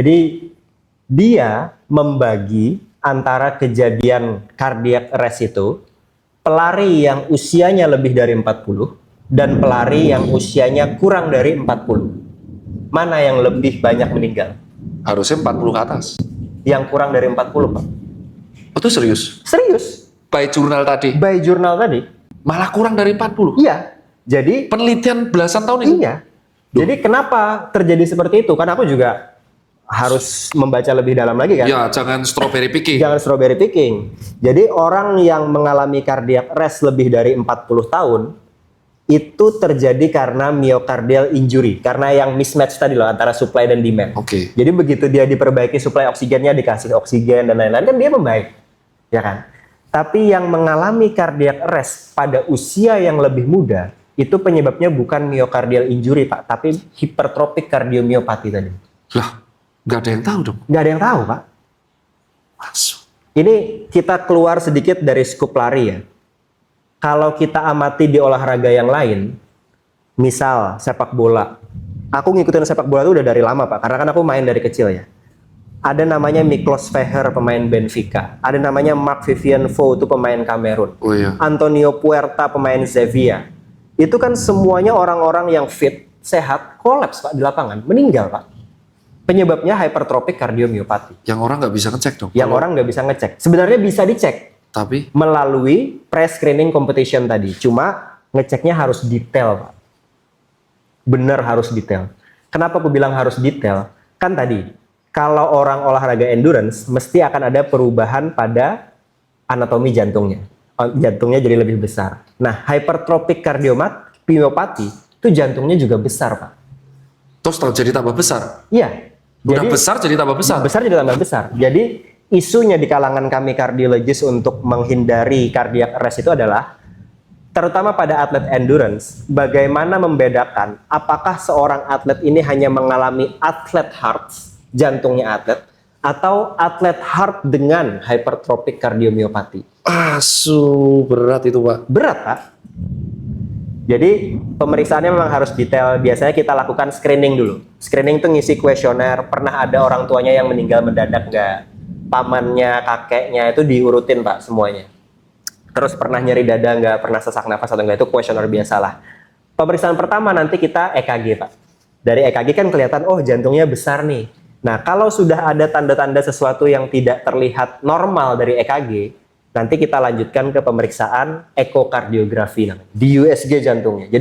Jadi dia membagi antara kejadian cardiac arrest itu pelari yang usianya lebih dari 40 dan pelari yang usianya kurang dari 40. Mana yang lebih banyak meninggal? Harusnya 40 ke atas. Yang kurang dari 40, Pak. Itu serius? Serius? By jurnal tadi? By jurnal tadi? Malah kurang dari 40? Iya. Jadi penelitian belasan tahun ini? Iya. Jadi kenapa terjadi seperti itu? Karena aku juga harus membaca lebih dalam lagi kan. Ya, jangan strawberry picking. Jangan strawberry picking. Jadi orang yang mengalami cardiac arrest lebih dari 40 tahun itu terjadi karena myocardial injury, karena yang mismatch tadi loh antara supply dan demand. Oke. Jadi begitu dia diperbaiki suplai oksigennya, dikasih oksigen dan lain-lain, kan dia membaik, ya kan? Tapi yang mengalami cardiac arrest pada usia yang lebih muda itu penyebabnya bukan myocardial injury, Pak, tapi hypertrophic cardiomyopathy tadi. Lah, nggak ada yang tahu dong. Nggak ada yang tahu, Pak. Masuk. Ini kita keluar sedikit dari skup lari ya. Kalau kita amati di olahraga yang lain, misal sepak bola. Aku ngikutin sepak bola itu udah dari lama, Pak, karena kan aku main dari kecil ya. Ada namanya Miklos Veher, pemain Benfica. Ada namanya Mark Vivian Foe, itu pemain Kamerun. Oh iya. Antonio Puerta, pemain Sevilla. Itu kan semuanya orang-orang yang fit, sehat, kolaps, Pak, di lapangan. Meninggal, Pak. Penyebabnya hypertrophic cardiomyopathy. Yang orang nggak bisa ngecek dong? Yang orang nggak bisa ngecek. Sebenarnya bisa dicek. Tapi? Melalui pre-screening competition tadi. Cuma ngeceknya harus detail, Pak. Benar harus detail. Kenapa aku bilang harus detail? Kan tadi, kalau orang olahraga endurance, mesti akan ada perubahan pada anatomi jantungnya. Jantungnya jadi lebih besar. Nah, hypertrophic cardiomyopathy, itu jantungnya juga besar, Pak. Terus jadi tambah besar? Iya. Udah besar jadi tambah besar? Besar jadi tambah besar. Jadi, isunya di kalangan kami kardiologis untuk menghindari cardiac arrest itu adalah terutama pada atlet endurance, bagaimana membedakan apakah seorang atlet ini hanya mengalami atlet heart, jantungnya atlet, atau atlet heart dengan hypertrophic cardiomyopathy. Asu, berat itu, Pak. Berat, Pak. Jadi pemeriksaannya memang harus detail. Biasanya kita lakukan screening dulu. Screening itu ngisi kuesioner, pernah ada orang tuanya yang meninggal mendadak nggak? Pamannya, kakeknya itu diurutin, Pak, semuanya. Terus pernah nyeri dada nggak, pernah sesak nafas atau nggak, itu kuesioner biasalah. Pemeriksaan pertama nanti kita EKG, Pak. Dari EKG kan kelihatan, oh jantungnya besar nih. Nah, kalau sudah ada tanda-tanda sesuatu yang tidak terlihat normal dari EKG, nanti kita lanjutkan ke pemeriksaan ekokardiografi namanya, di USG jantungnya. Jadi